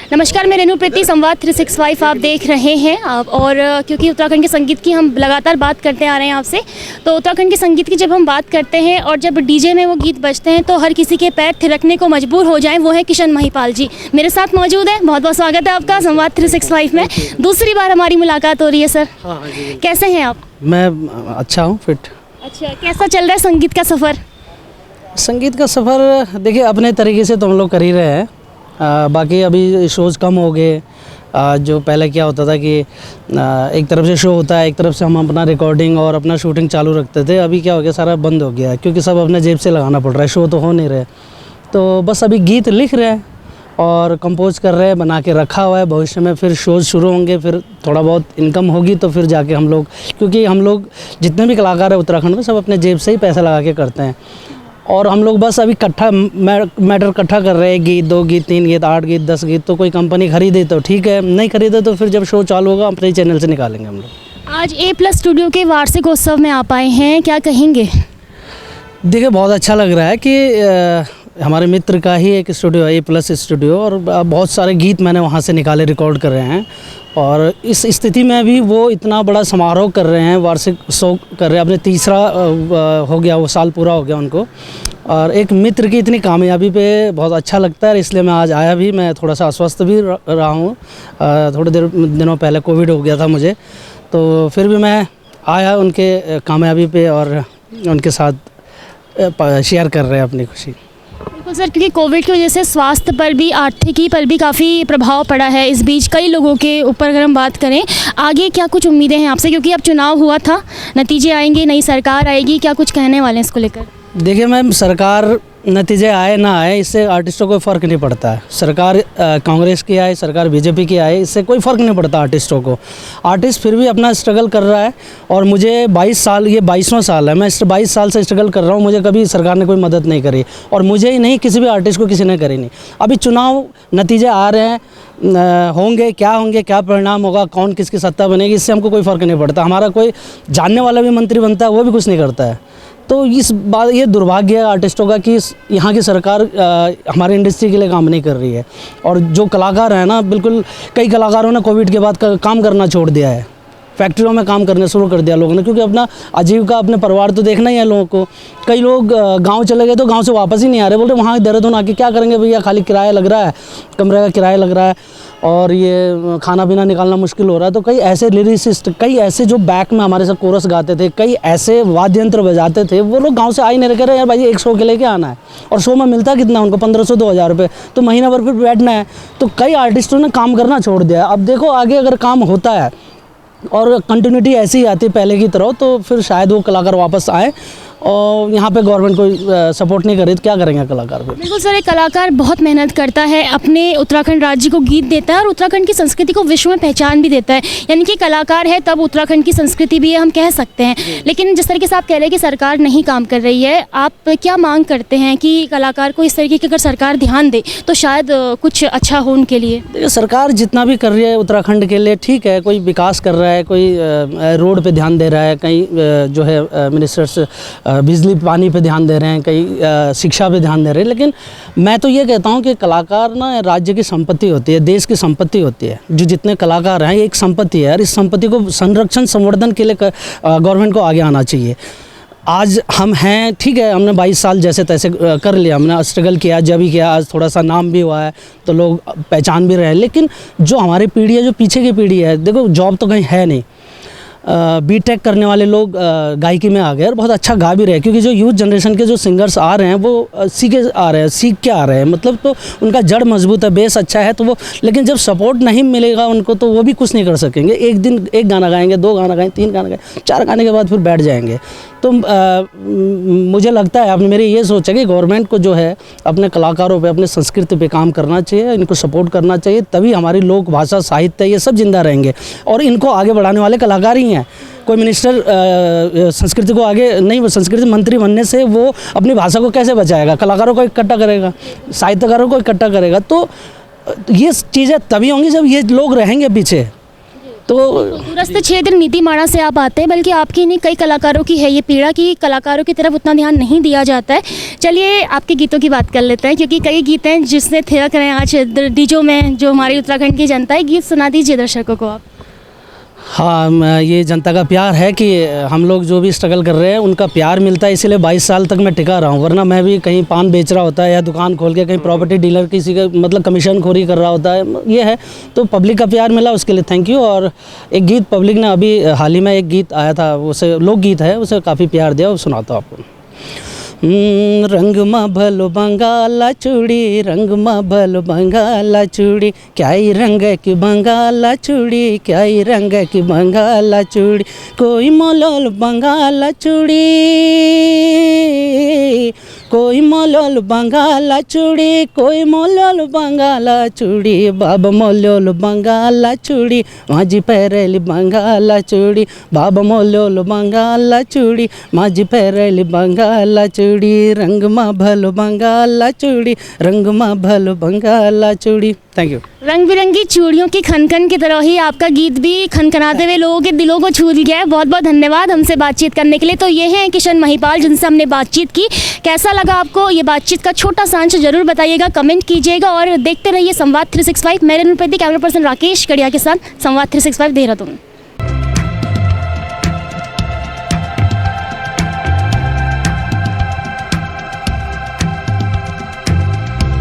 नमस्कार, मैं रेणु प्रीति, संवाद 365 आप देख रहे हैं और क्योंकि उत्तराखंड के संगीत की हम लगातार बात करते आ रहे हैं आपसे, तो उत्तराखंड के संगीत की जब हम बात करते हैं और जब डीजे में वो गीत बजते हैं तो हर किसी के पैर थिरकने को मजबूर हो जाएं, वो है किशन महिपाल जी मेरे साथ मौजूद है। बहुत बहुत स्वागत है आपका संवाद 365 में। दूसरी बार हमारी मुलाकात हो रही है सर। हाँ जी। कैसे हैं आप? मैं अच्छा हूँ, फिट। अच्छा, कैसा चल रहा है संगीत का सफ़र? संगीत का सफ़र देखिए अपने तरीके से तो हम लोग कर ही रहे हैं। बाकी अभी शोज़ कम हो गए। जो पहले क्या होता था कि एक तरफ से शो होता है, एक तरफ से हम अपना रिकॉर्डिंग और अपना शूटिंग चालू रखते थे। अभी क्या हो गया, सारा बंद हो गया है क्योंकि सब अपने जेब से लगाना पड़ रहा है, शो तो हो नहीं रहे। तो बस अभी गीत लिख रहे हैं और कंपोज कर रहे हैं, बना के रखा हुआ है। भविष्य में फिर शोज़ शुरू होंगे, फिर थोड़ा बहुत इनकम होगी तो फिर जाके हम लोग, क्योंकि हम लोग जितने भी कलाकार हैं उत्तराखंड में सब अपने जेब से ही पैसा लगा के करते हैं। और हम लोग बस अभी इकट्ठा मैटर इकट्ठा कर रहे हैं, गीत 2 गीत 3 गीत 8 गीत 10 गीत। तो कोई कंपनी खरीदे तो ठीक है, नहीं खरीदे तो फिर जब शो चालू होगा अपने चैनल से निकालेंगे हम लोग। आज A+ स्टूडियो के वार्षिक उत्सव में आप आए हैं, क्या कहेंगे? देखिए बहुत अच्छा लग रहा है कि हमारे मित्र का ही एक स्टूडियो है A+ स्टूडियो, और बहुत सारे गीत मैंने वहाँ से निकाले, रिकॉर्ड कर रहे हैं। और इस स्थिति में भी वो इतना बड़ा समारोह कर रहे हैं, वार्षिक उत्सव कर रहे हैं। अपने तीसरा हो गया, वो साल पूरा हो गया उनको। और एक मित्र की इतनी कामयाबी पे बहुत अच्छा लगता है, इसलिए मैं आज आया भी। मैं थोड़ा सा अस्वस्थ भी रहा हूँ, थोड़े दिनों पहले कोविड हो गया था मुझे, तो फिर भी मैं आया उनके कामयाबी पे और उनके साथ शेयर कर रहे हैं अपनी खुशी। बिल्कुल सर, क्योंकि कोविड की वजह से स्वास्थ्य पर भी, आर्थिकी पर भी काफ़ी प्रभाव पड़ा है इस बीच कई लोगों के ऊपर। अगर हम बात करें आगे, क्या कुछ उम्मीदें हैं आपसे, क्योंकि अब चुनाव हुआ था, नतीजे आएंगे, नई सरकार आएगी, क्या कुछ कहने वाले हैं इसको लेकर? देखिए मैम, सरकार नतीजे आए ना आए इससे आर्टिस्टों को फ़र्क नहीं पड़ता है। सरकार कांग्रेस की आए, सरकार बीजेपी की आए, इससे कोई फ़र्क नहीं पड़ता आर्टिस्टों को। आर्टिस्ट फिर भी अपना स्ट्रगल कर रहा है। और मुझे 22 साल, ये 22वां साल है, मैं 22 साल से स्ट्रगल कर रहा हूँ। मुझे कभी सरकार ने कोई मदद नहीं करी, और मुझे ही नहीं, किसी भी आर्टिस्ट को किसी ने करी नहीं। अभी चुनाव नतीजे आ रहे हैं, होंगे क्या परिणाम होगा, कौन किसकी सत्ता बनेगी, इससे हमको कोई फ़र्क नहीं पड़ता। हमारा कोई जानने वाला भी मंत्री बनता है, वो भी कुछ नहीं करता है। तो इस बात, ये दुर्भाग्य है आर्टिस्टों का कि यहाँ की सरकार हमारी इंडस्ट्री के लिए काम नहीं कर रही है। और जो कलाकार हैं ना, बिल्कुल कई कलाकारों ने कोविड के बाद काम करना छोड़ दिया है, फैक्ट्रियों में काम करना शुरू कर दिया लोगों ने, क्योंकि अपना आजीविका, अपने परिवार तो देखना ही है लोगों को। कई लोग गांव चले गए तो गांव से वापस ही नहीं आ रहे, बोल रहे वहाँ देहरादून आके क्या करेंगे भैया, खाली किराया लग रहा है, कमरे का किराया लग रहा है, और ये खाना पीना निकालना मुश्किल हो रहा है। तो कई ऐसे लिरिसिस्ट, कई ऐसे जो बैक में हमारे साथ कोरस गाते थे, कई ऐसे वाद्य यंत्र बजाते थे, वो लोग गाँव से आ ही नहीं रहे। यार भाई, एक शो के लेके आना है, और शो में मिलता कितना उनको, 1500-2000 रुपये, तो महीना भर फिर बैठना है। तो कई आर्टिस्टों ने काम करना छोड़ दिया। अब देखो आगे अगर काम होता है और कंटिन्यूटी ऐसी ही आती है पहले की तरह, तो फिर शायद वो कलाकार वापस आए। और यहाँ पे गवर्नमेंट कोई सपोर्ट नहीं करे तो क्या करेंगे कलाकार फिर? बिल्कुल सर, एक कलाकार बहुत मेहनत करता है, अपने उत्तराखंड राज्य को गीत देता है और उत्तराखंड की संस्कृति को विश्व में पहचान भी देता है। यानी कि कलाकार है तब उत्तराखंड की संस्कृति भी है, हम कह सकते हैं। लेकिन जिस तरीके से आप कह रहे हैं कि सरकार नहीं काम कर रही है, आप क्या मांग करते हैं कि कलाकार को इस तरीके की अगर सरकार ध्यान दे तो शायद कुछ अच्छा हो उनके लिए? देखिए, सरकार जितना भी कर रही है उत्तराखंड के लिए ठीक है, कोई विकास कर रहा है, कोई रोड पे ध्यान दे रहा है, कहीं जो है मिनिस्टर्स बिजली पानी पे ध्यान दे रहे हैं, कई शिक्षा पे ध्यान दे रहे हैं। लेकिन मैं तो ये कहता हूँ कि कलाकार ना राज्य की संपत्ति होती है, देश की संपत्ति होती है। जो जितने कलाकार हैं, ये एक संपत्ति है, और इस संपत्ति को संरक्षण संवर्धन के लिए गवर्नमेंट को आगे आना चाहिए। आज हम हैं, ठीक है, हमने 22 साल जैसे तैसे कर लिया, हमने स्ट्रगल किया, जब भी किया, आज थोड़ा सा नाम भी हुआ है तो लोग पहचान भी रहे हैं। लेकिन जो हमारी पीढ़ी है, जो पीछे की पीढ़ी है, देखो जॉब तो कहीं है नहीं। बीटेक करने वाले लोग गायकी में आ गए और बहुत अच्छा गा भी रहे हैं, क्योंकि जो यूथ जनरेशन के जो सिंगर्स आ रहे हैं वो सीख के आ रहे हैं। मतलब तो उनका जड़ मजबूत है, बेस अच्छा है, तो वो, लेकिन जब सपोर्ट नहीं मिलेगा उनको तो वो भी कुछ नहीं कर सकेंगे। एक दिन एक गाना गाएंगे, 2 गाना गाएंगे, 3 गाना गाएंगे, 4 गाने के बाद फिर बैठ जाएंगे। तो मुझे लगता है, आपने मेरी ये सोच है कि गवर्नमेंट को जो है अपने कलाकारों पे, अपने संस्कृति पे काम करना चाहिए, इनको सपोर्ट करना चाहिए, तभी हमारी लोक भाषा, साहित्य, ये सब जिंदा रहेंगे। और इनको आगे बढ़ाने वाले कलाकार ही हैं। कोई मिनिस्टर संस्कृति को आगे नहीं, संस्कृति मंत्री बनने से वो अपनी भाषा को कैसे बचाएगा? कलाकारों को इकट्ठा करेगा, साहित्यकारों को इकट्ठा करेगा। तो ये चीज़ें तभी होंगी जब ये लोग रहेंगे पीछे। तो दूरस्थ क्षेत्र नीतीमाणा से आप आते हैं, बल्कि आपकी नहीं कई कलाकारों की है ये पीड़ा कि कलाकारों की तरफ उतना ध्यान नहीं दिया जाता है। चलिए आपके गीतों की बात कर लेते हैं, क्योंकि कई गीत हैं जिसने थिरक रहे हैं आज डीजों में, जो हमारी उत्तराखंड की जनता है। गीत सुना दीजिए दर्शकों को आप। हाँ, ये जनता का प्यार है कि हम लोग जो भी स्ट्रगल कर रहे हैं उनका प्यार मिलता है, इसीलिए 22 साल तक मैं टिका रहा हूँ। वरना मैं भी कहीं पान बेच रहा होता है या दुकान खोल के कहीं प्रॉपर्टी डीलर किसी का मतलब कमीशन खोरी कर रहा होता है। ये है तो पब्लिक का प्यार मिला, उसके लिए थैंक यू। और एक गीत पब्लिक ने अभी हाल ही में एक गीत आया था, उसे लोकगीत है, उसे काफ़ी प्यार दिया, वो सुनाता हूँ आपको। रंग मा भलो बंगाला चूड़ी, रंग मा भलो बंगाला चूड़ी, क्या ही रंग की बंगाला चूड़ी, क्या ही रंग की बंगाला चूड़ी, कोई मोलोल बंगाला चूड़ी, कोई मोलोल बंगाला चूड़ी, कोई मोलोल बंगाला चूड़ी, बाबा मोलोल बंगाला चूड़ी, माजी पैरेली बंगाला चूड़ी, बाबा मोलोल बंगाला चूड़ी, माजी पैरेली बंगाला चूड़ी, रंग मा भलो बंगाला चूड़ी, रंग मा भलो बंगाला चूड़ी। Thank you. रंग बिरंगी चूड़ियों की खनखन की तरह ही आपका गीत भी खनखनाते हुए लोगों के दिलों को छू गया है। बहुत बहुत धन्यवाद हमसे बातचीत करने के लिए। तो ये हैं किशन महिपाल, जिनसे हमने बातचीत की। कैसा लगा आपको ये बातचीत का छोटा सा अंश जरूर बताइएगा, कमेंट कीजिएगा और देखते रहिए संवाद 365। मेरे अनुपति कैमरा पर्सन राकेश कड़िया के साथ संवाद 365 देहरादून।